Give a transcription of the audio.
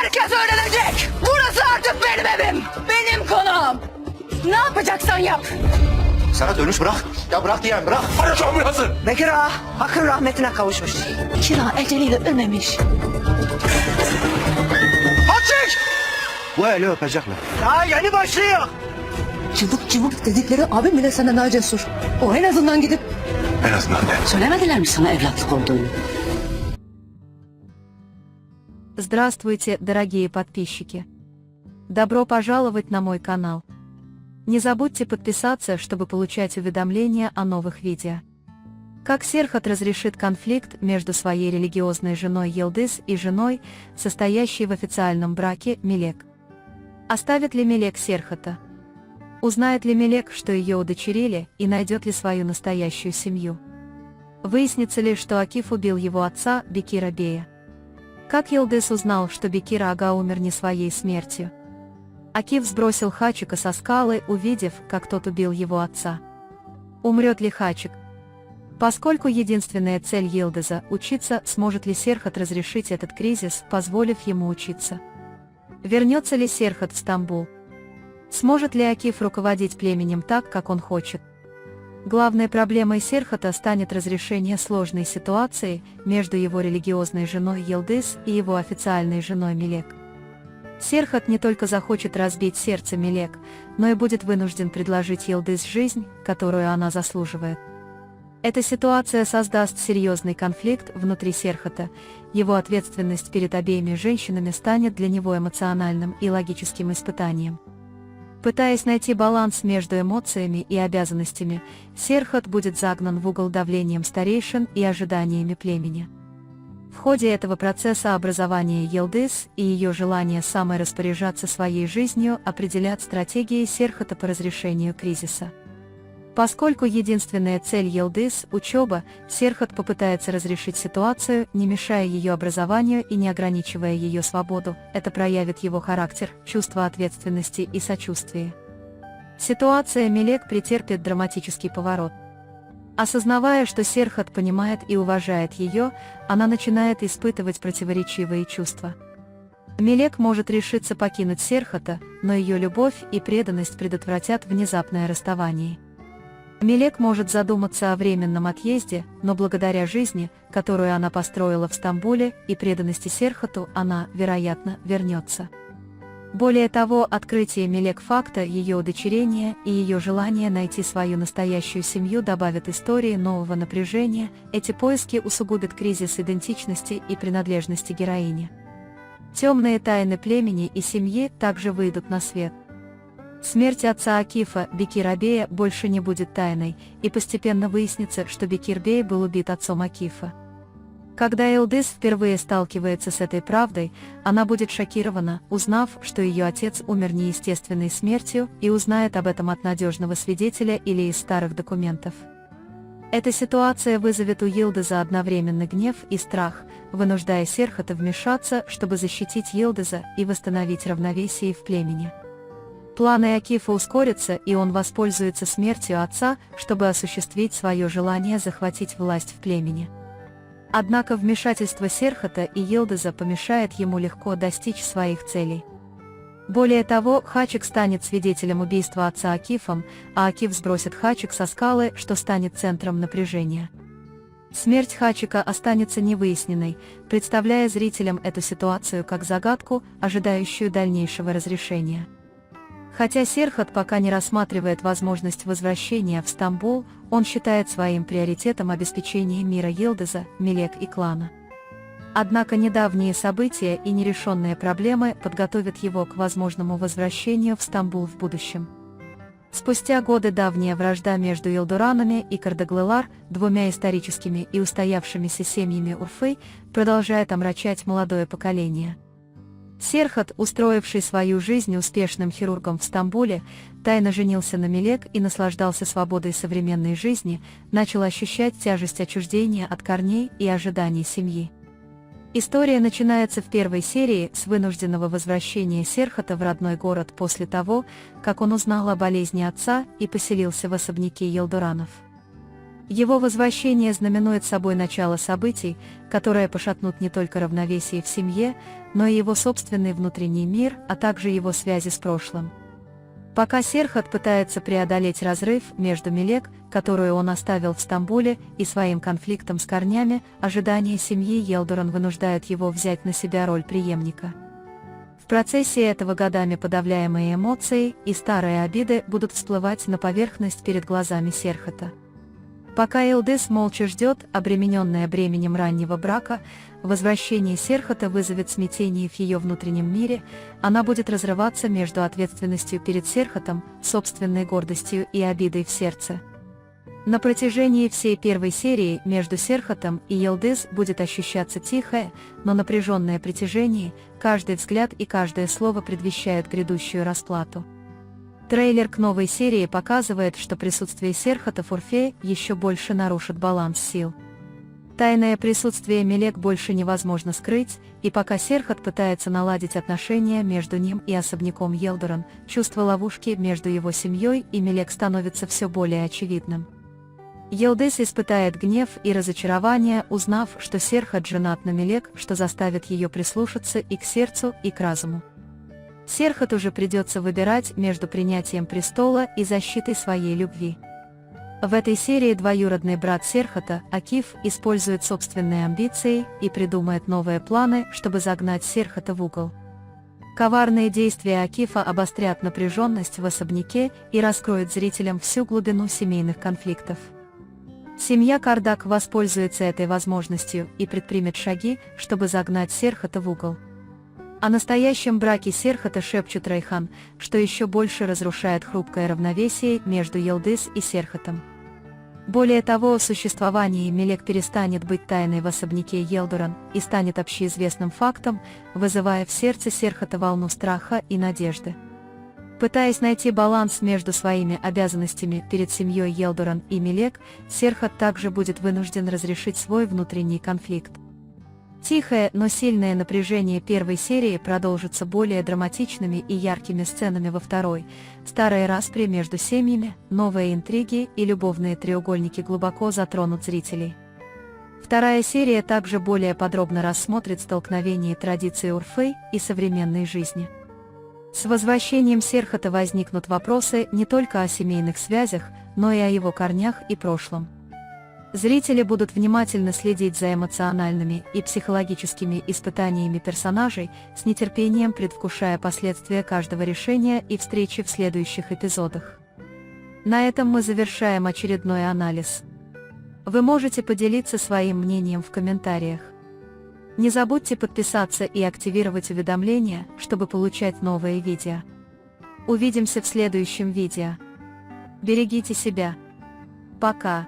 Herkes öğrenecek. Burası artık benim evim. Benim konağım. Ne yapacaksan yap. Sana dönüş bırak. Ya bırak diyen bırak. Ara şu ambulansı. Bekir ağa hakkın rahmetine kavuşmuş. Kira eceliyle ölmemiş. Açık. Bu eli öpecekler. Daha yeni başlıyor. Cıvık cıvık dedikleri abim bile senden daha cesur. O en azından gidip... En azından de. Söylemediler mi sana evlatlık olduğunu? Здравствуйте, дорогие подписчики! Добро пожаловать на мой канал. Не забудьте подписаться, чтобы получать уведомления о новых видео. Как Серхат разрешит конфликт между своей религиозной женой Йылдыз и женой, состоящей в официальном браке, Мелек? Оставит ли Мелек Серхата? Узнает ли Мелек, что ее удочерили, и найдет ли свою настоящую семью? Выяснится ли, что Акиф убил его отца, Бекира Бея? Как Йылдыз узнал, что Бекир Ага умер не своей смертью? Акиф сбросил Хачика со скалы, увидев, как тот убил его отца. Умрет ли Хачик? Поскольку единственная цель Йылдыза – учиться, сможет ли Серхат разрешить этот кризис, позволив ему учиться? Вернется ли Серхат в Стамбул? Сможет ли Акиф руководить племенем так, как он хочет? Главной проблемой Серхата станет разрешение сложной ситуации между его религиозной женой Йылдыз и его официальной женой Мелек. Серхат не только захочет разбить сердце Мелек, но и будет вынужден предложить Йылдыз жизнь, которую она заслуживает. Эта ситуация создаст серьезный конфликт внутри Серхата, его ответственность перед обеими женщинами станет для него эмоциональным и логическим испытанием. Пытаясь найти баланс между эмоциями и обязанностями, Серхат будет загнан в угол давлением старейшин и ожиданиями племени. В ходе этого процесса образование Йылдыз и ее желание самой распоряжаться своей жизнью определят стратегии Серхата по разрешению кризиса. Поскольку единственная цель Йылдыз – учеба, Серхат попытается разрешить ситуацию, не мешая ее образованию и не ограничивая ее свободу, это проявит его характер, чувство ответственности и сочувствия. Ситуация Мелек претерпит драматический поворот. Осознавая, что Серхат понимает и уважает ее, она начинает испытывать противоречивые чувства. Мелек может решиться покинуть Серхата, но ее любовь и преданность предотвратят внезапное расставание. Мелек может задуматься о временном отъезде, но благодаря жизни, которую она построила в Стамбуле, и преданности Серхату, она, вероятно, вернется. Более того, открытие Мелек факта ее удочерения и ее желание найти свою настоящую семью добавят истории нового напряжения, эти поиски усугубят кризис идентичности и принадлежности героини. Темные тайны племени и семьи также выйдут на свет. Смерть отца Акифа, Бекира Бея, больше не будет тайной, и постепенно выяснится, что Бекир Бей был убит отцом Акифа. Когда Йылдыз впервые сталкивается с этой правдой, она будет шокирована, узнав, что ее отец умер неестественной смертью, и узнает об этом от надежного свидетеля или из старых документов. Эта ситуация вызовет у Йылдыза одновременно гнев и страх, вынуждая Серхата вмешаться, чтобы защитить Йылдыза и восстановить равновесие в племени. Планы Акифа ускорятся, и он воспользуется смертью отца, чтобы осуществить свое желание захватить власть в племени. Однако вмешательство Серхата и Йылдыза помешает ему легко достичь своих целей. Более того, Хачик станет свидетелем убийства отца Акифом, а Акиф сбросит Хачик со скалы, что станет центром напряжения. Смерть Хачика останется невыясненной, представляя зрителям эту ситуацию как загадку, ожидающую дальнейшего разрешения. Хотя Серхат пока не рассматривает возможность возвращения в Стамбул, он считает своим приоритетом обеспечение мира Йылдыза, Мелек и клана. Однако недавние события и нерешенные проблемы подготовят его к возможному возвращению в Стамбул в будущем. Спустя годы давняя вражда между Йылдыранами и Кардаглылар, двумя историческими и устоявшимися семьями Урфы, продолжает омрачать молодое поколение. Серхат, устроивший свою жизнь успешным хирургом в Стамбуле, тайно женился на Мелек и наслаждался свободой современной жизни, начал ощущать тяжесть отчуждения от корней и ожиданий семьи. История начинается в первой серии с вынужденного возвращения Серхата в родной город после того, как он узнал о болезни отца и поселился в особняке Йылдыранов. Его возвращение знаменует собой начало событий, которые пошатнут не только равновесие в семье, но и его собственный внутренний мир, а также его связи с прошлым. Пока Серхат пытается преодолеть разрыв между Мелек, которую он оставил в Стамбуле, и своим конфликтом с корнями, ожидания семьи Йылдырым вынуждают его взять на себя роль преемника. В процессе этого годами подавляемые эмоции и старые обиды будут всплывать на поверхность перед глазами Серхата. Пока Йылдыз молча ждет, обремененная бременем раннего брака, возвращение Серхата вызовет смятение в ее внутреннем мире, она будет разрываться между ответственностью перед Серхатом, собственной гордостью и обидой в сердце. На протяжении всей первой серии между Серхатом и Йылдыз будет ощущаться тихое, но напряженное притяжение, каждый взгляд и каждое слово предвещают грядущую расплату. Трейлер к новой серии показывает, что присутствие Серхата в Урфе еще больше нарушит баланс сил. Тайное присутствие Мелек больше невозможно скрыть, и пока Серхат пытается наладить отношения между ним и особняком Йылдырым, чувство ловушки между его семьей и Мелек становится все более очевидным. Йылдыз испытает гнев и разочарование, узнав, что Серхат женат на Мелек, что заставит ее прислушаться и к сердцу, и к разуму. Серхату же придется выбирать между принятием престола и защитой своей любви. В этой серии двоюродный брат Серхата, Акиф, использует собственные амбиции и придумает новые планы, чтобы загнать Серхата в угол. Коварные действия Акифа обострят напряженность в особняке и раскроют зрителям всю глубину семейных конфликтов. Семья Кардак воспользуется этой возможностью и предпримет шаги, чтобы загнать Серхата в угол. О настоящем браке Серхата шепчут Райхан, что еще больше разрушает хрупкое равновесие между Йылдыз и Серхатом. Более того, существование Мелек перестанет быть тайной в особняке Йылдырым и станет общеизвестным фактом, вызывая в сердце Серхата волну страха и надежды. Пытаясь найти баланс между своими обязанностями перед семьей Йылдырым и Мелек, Серхат также будет вынужден разрешить свой внутренний конфликт. Тихое, но сильное напряжение первой серии продолжится более драматичными и яркими сценами во второй. Старые распри между семьями, новые интриги и любовные треугольники глубоко затронут зрителей. Вторая серия также более подробно рассмотрит столкновение традиций Урфы и современной жизни. С возвращением Серхата возникнут вопросы не только о семейных связях, но и о его корнях и прошлом. Зрители будут внимательно следить за эмоциональными и психологическими испытаниями персонажей, с нетерпением предвкушая последствия каждого решения и встречи в следующих эпизодах. На этом мы завершаем очередной анализ. Вы можете поделиться своим мнением в комментариях. Не забудьте подписаться и активировать уведомления, чтобы получать новые видео. Увидимся в следующем видео. Берегите себя. Пока.